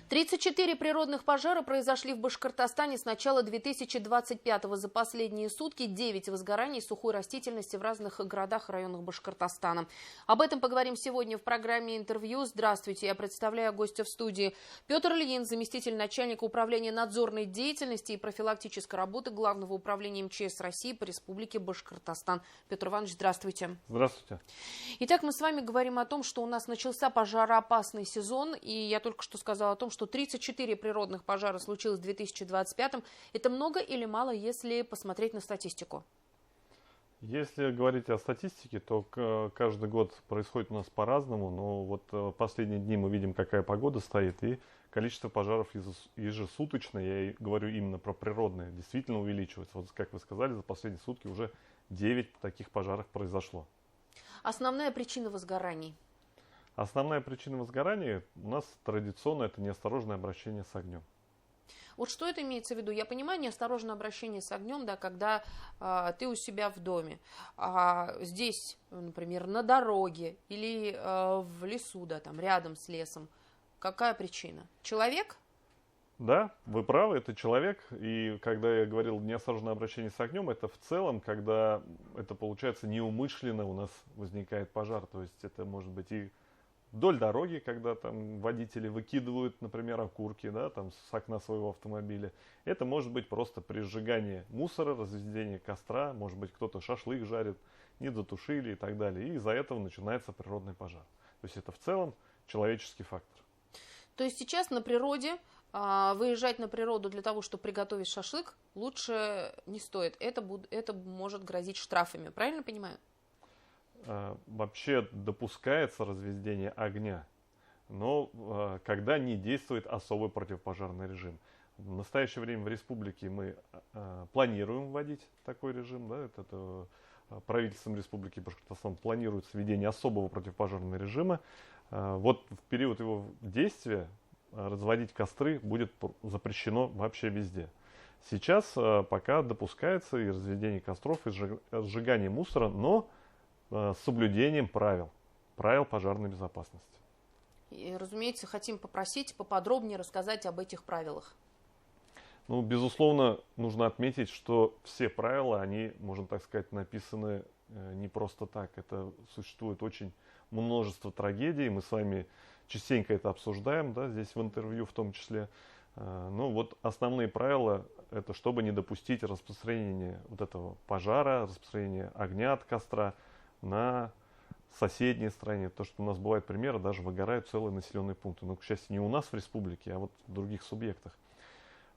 34 природных пожара произошли в Башкортостане с начала 2025-го. За последние сутки 9 возгораний сухой растительности в разных городах и районах Башкортостана. Об этом поговорим сегодня в программе «Интервью». Здравствуйте, я представляю гостя в студии. Петр Ильин, заместитель начальника управления надзорной деятельности и профилактической работы Главного управления МЧС России по Республике Башкортостан. Петр Иванович, здравствуйте. Здравствуйте. Итак, мы с вами говорим о том, что у нас начался пожароопасный сезон, и я только что сказала о том, что 34 природных пожара случилось в 2025-м. Это много или мало, если посмотреть на статистику? Если говорить о статистике, то каждый год происходит у нас по-разному, но вот последние дни мы видим, какая погода стоит, и количество пожаров ежесуточно, я и говорю именно про природные, действительно увеличивается. Вот как вы сказали, за последние сутки уже 9 таких пожаров произошло. Основная причина возгораний? Основная причина возгорания у нас традиционно это неосторожное обращение с огнем. Вот что это имеется в виду? Я понимаю неосторожное обращение с огнем, да, когда ты у себя в доме, здесь, например, на дороге или в лесу, да, там рядом с лесом. Какая причина? Человек? Да, вы правы, это человек. И когда я говорил неосторожное обращение с огнем, это в целом, когда это получается неумышленно у нас возникает пожар. То есть это может быть и вдоль дороги, когда там водители выкидывают, например, окурки, да, там с окна своего автомобиля. Это может быть просто при сжигании мусора, разведении костра, может быть кто-то шашлык жарит, не затушили и так далее. И из-за этого начинается природный пожар. То есть это в целом человеческий фактор. То есть сейчас на природе, выезжать на природу для того, чтобы приготовить шашлык, лучше не стоит. Это может грозить штрафами, правильно понимаю? Вообще допускается разведение огня, но когда не действует особый противопожарный режим. В настоящее время в республике мы планируем вводить такой режим. Да, это правительством Республики Башкортостан планируется введение особого противопожарного режима. Вот в период его действия разводить костры будет запрещено вообще везде. Сейчас пока допускается и разведение костров, и сжигание мусора, но с соблюдением правил пожарной безопасности. И, разумеется, хотим попросить поподробнее рассказать об этих правилах. Ну, безусловно, нужно отметить, что все правила, они, можно так сказать, написаны не просто так. Это существует очень множество трагедий. Мы с вами частенько это обсуждаем, да, здесь в интервью в том числе. Но вот основные правила – это чтобы не допустить распространения вот этого пожара, распространения огня от костра на соседней стране. То, что у нас бывает примеры, даже выгорают целые населенные пункты. Но, к счастью, не у нас в республике, а вот в других субъектах.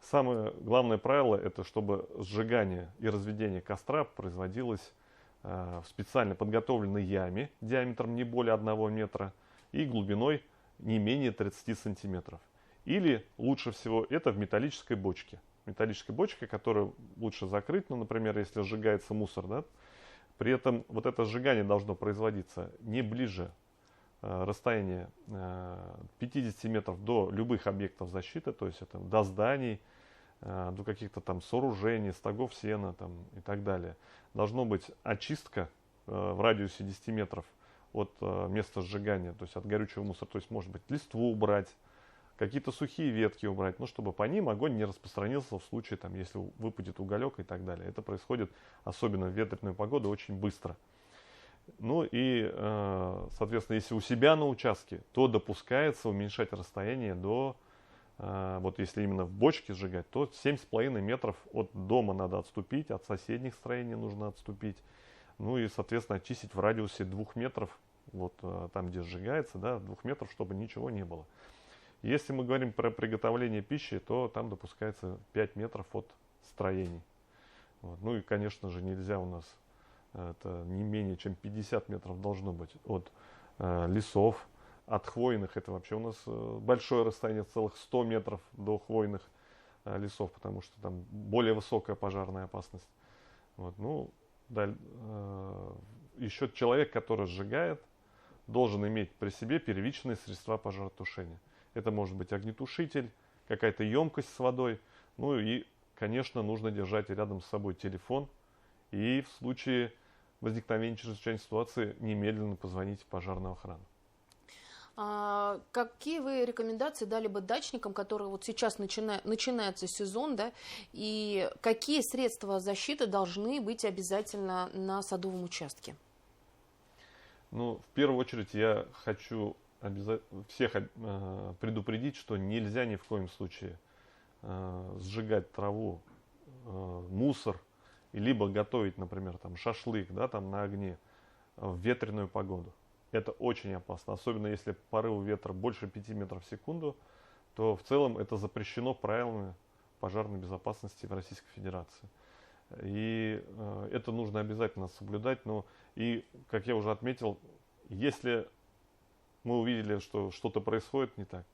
Самое главное правило – это чтобы сжигание и разведение костра производилось в специально подготовленной яме диаметром не более 1 метра и глубиной не менее 30 сантиметров. Или лучше всего это в металлической бочке. Металлическая бочка, которую лучше закрыть, ну, например, если сжигается мусор, да. При этом вот это сжигание должно производиться не ближе расстояния 50 метров до любых объектов защиты, то есть это до зданий, до каких-то там сооружений, стогов сена там, и так далее. Должно быть очистка в радиусе 10 метров от места сжигания, то есть от горючего мусора, то есть может быть листву убрать, какие-то сухие ветки убрать, ну, чтобы по ним огонь не распространился в случае, там, если выпадет уголек и так далее. Это происходит, особенно в ветреную погоду, очень быстро. Ну и, соответственно, если у себя на участке, то допускается уменьшать расстояние до, вот если именно в бочке сжигать, то 7,5 метров от дома надо отступить, от соседних строений нужно отступить. Ну и, соответственно, очистить в радиусе 2 метров, вот там, где сжигается, да, 2 метров, чтобы ничего не было. Если мы говорим про приготовление пищи, то там допускается 5 метров от строений. Вот. Ну и, конечно же, нельзя у нас, это не менее чем 50 метров должно быть от лесов, от хвойных. Это вообще у нас большое расстояние, целых 100 метров до хвойных лесов, потому что там более высокая пожарная опасность. Вот. Ну, да, еще человек, который сжигает, должен иметь при себе первичные средства пожаротушения. Это может быть огнетушитель, какая-то емкость с водой. Ну и, конечно, нужно держать рядом с собой телефон. И в случае возникновения чрезвычайной ситуации немедленно позвонить в пожарную охрану. Какие вы рекомендации дали бы дачникам, которые вот сейчас начинается сезон, да, и какие средства защиты должны быть обязательно на садовом участке? Ну, в первую очередь я хочу всех предупредить, что нельзя ни в коем случае сжигать траву, мусор, либо готовить, например, там, шашлык, да, там, на огне в ветреную погоду. Это очень опасно, особенно если порыв ветра больше 5 метров в секунду, то в целом это запрещено правилами пожарной безопасности в Российской Федерации. И это нужно обязательно соблюдать. Но и, как я уже отметил, если мы увидели, что что-то происходит не так,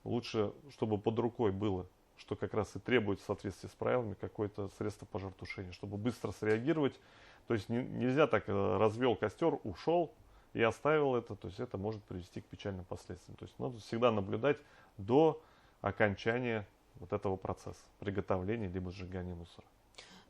лучше, чтобы под рукой было, что как раз и требует в соответствии с правилами, какое-то средство пожаротушения, чтобы быстро среагировать. То есть нельзя так, развел костер, ушел и оставил это, то есть это может привести к печальным последствиям. То есть надо всегда наблюдать до окончания вот этого процесса приготовления либо сжигания мусора.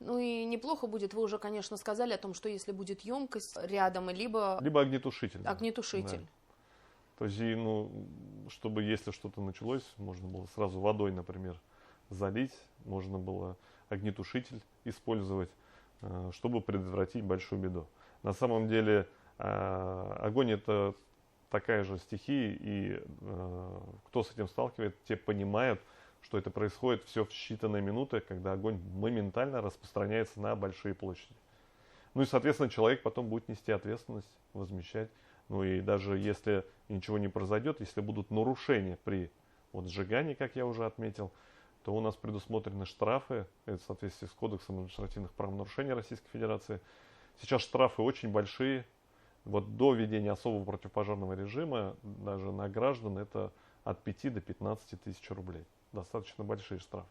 Ну и неплохо будет, вы уже, конечно, сказали о том, что если будет емкость рядом, либо огнетушитель. Огнетушитель. Да. То есть, ну, чтобы если что-то началось, можно было сразу водой, например, залить, можно было огнетушитель использовать, чтобы предотвратить большую беду. На самом деле огонь это такая же стихия, и кто с этим сталкивается, те понимают, что это происходит все в считанные минуты, когда огонь моментально распространяется на большие площади. Ну и, соответственно, человек потом будет нести ответственность, возмещать. Ну и даже если ничего не произойдет, если будут нарушения при сжигании, как я уже отметил, то у нас предусмотрены штрафы, это в соответствии с Кодексом административных правонарушений Российской Федерации. Сейчас штрафы очень большие. Вот до введения особого противопожарного режима даже на граждан это от 5 до 15 тысяч рублей. Достаточно большие штрафы.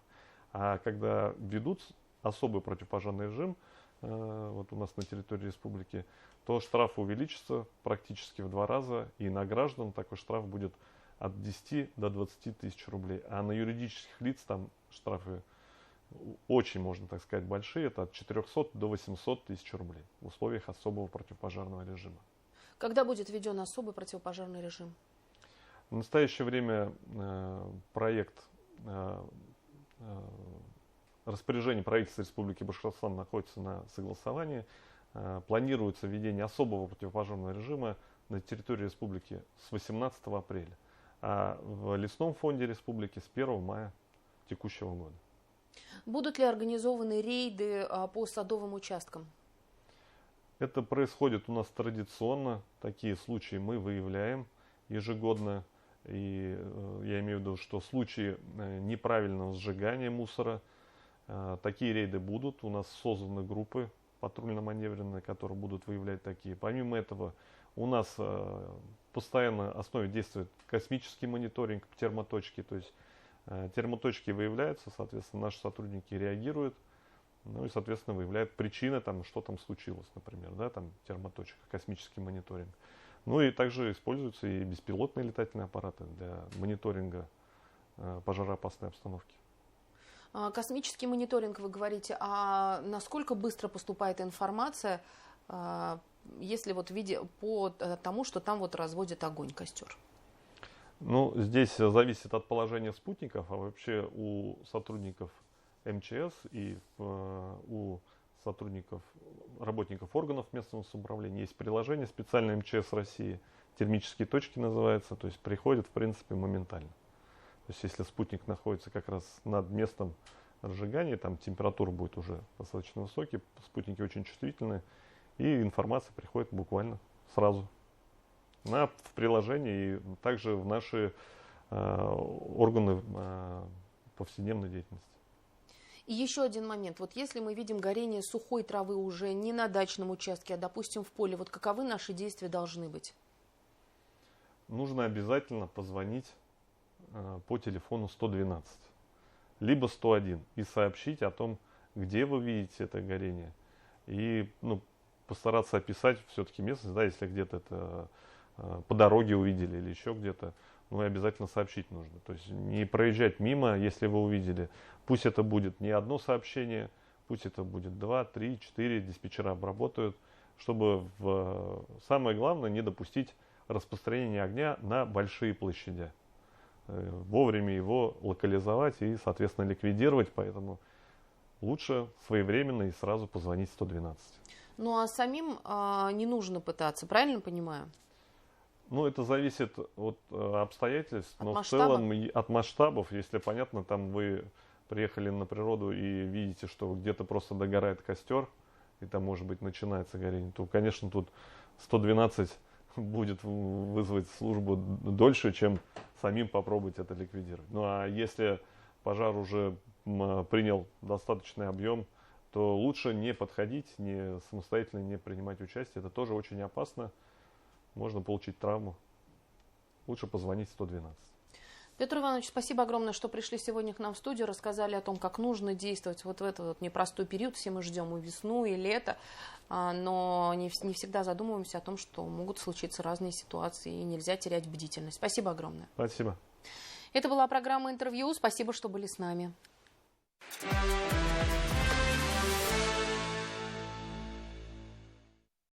А когда ведут особый противопожарный режим, вот у нас на территории республики, то штраф увеличится практически в 2 раза, и на граждан такой штраф будет от 10 до 20 тысяч рублей. А на юридических лиц там штрафы очень, можно так сказать, большие, это от 400 до 800 тысяч рублей в условиях особого противопожарного режима. Когда будет введен особый противопожарный режим? В настоящее время проект распоряжение правительства Республики Башкортостан находится на согласовании. Планируется введение особого противопожарного режима на территории республики с 18 апреля, а в лесном фонде республики с 1 мая текущего года. Будут ли организованы рейды по садовым участкам? Это происходит у нас традиционно. Такие случаи мы выявляем ежегодно. И я имею в виду, что случаи неправильного сжигания мусора, такие рейды будут. У нас созданы группы патрульно-маневренные, которые будут выявлять такие. Помимо этого, у нас постоянно на основе действует космический мониторинг термоточки. То есть термоточки выявляются, соответственно, наши сотрудники реагируют. Ну и, соответственно, выявляют причины, там, что там случилось, например, да, там термоточка, космический мониторинг. Ну и также используются и беспилотные летательные аппараты для мониторинга пожароопасной обстановки. Космический мониторинг, вы говорите, а насколько быстро поступает информация, если вот по тому, что там вот разводит огонь, костер? Ну, здесь зависит от положения спутников, а вообще у сотрудников МЧС и у работников органов местного самоуправления есть приложение специальное МЧС России, термические точки называется, то есть приходит в принципе моментально. То есть если спутник находится как раз над местом разжигания, там температура будет уже достаточно высокая, спутники очень чувствительны, и информация приходит буквально сразу в приложении и также в наши органы повседневной деятельности. И еще один момент. Вот если мы видим горение сухой травы уже не на дачном участке, а, допустим, в поле, вот каковы наши действия должны быть? Нужно обязательно позвонить по телефону 112, либо 101 и сообщить о том, где вы видите это горение. И постараться описать все-таки местность, да, если где-то это по дороге увидели или еще где-то, и обязательно сообщить нужно. То есть не проезжать мимо, если вы увидели. Пусть это будет не одно сообщение, пусть это будет 2, 3, 4, диспетчера обработают, чтобы самое главное не допустить распространения огня на большие площади. Вовремя его локализовать и, соответственно, ликвидировать, поэтому лучше своевременно и сразу позвонить 112. Ну а самим не нужно пытаться, правильно понимаю? Ну, это зависит от обстоятельств, От но масштаба? в целом от масштабов, если понятно, там вы приехали на природу и видите, что где-то просто догорает костер, и там, может быть, начинается горение, то, конечно, тут 112 будет вызвать службу дольше, чем самим попробовать это ликвидировать. Ну, а если пожар уже принял достаточный объем, то лучше не подходить, не самостоятельно не принимать участие. Это тоже очень опасно. Можно получить травму. Лучше позвонить 112. Петр Иванович, спасибо огромное, что пришли сегодня к нам в студию, рассказали о том, как нужно действовать вот в этот вот непростой период. Все мы ждем и весну, и лето, но не всегда задумываемся о том, что могут случиться разные ситуации, и нельзя терять бдительность. Спасибо огромное. Спасибо. Это была программа «Интервью». Спасибо, что были с нами.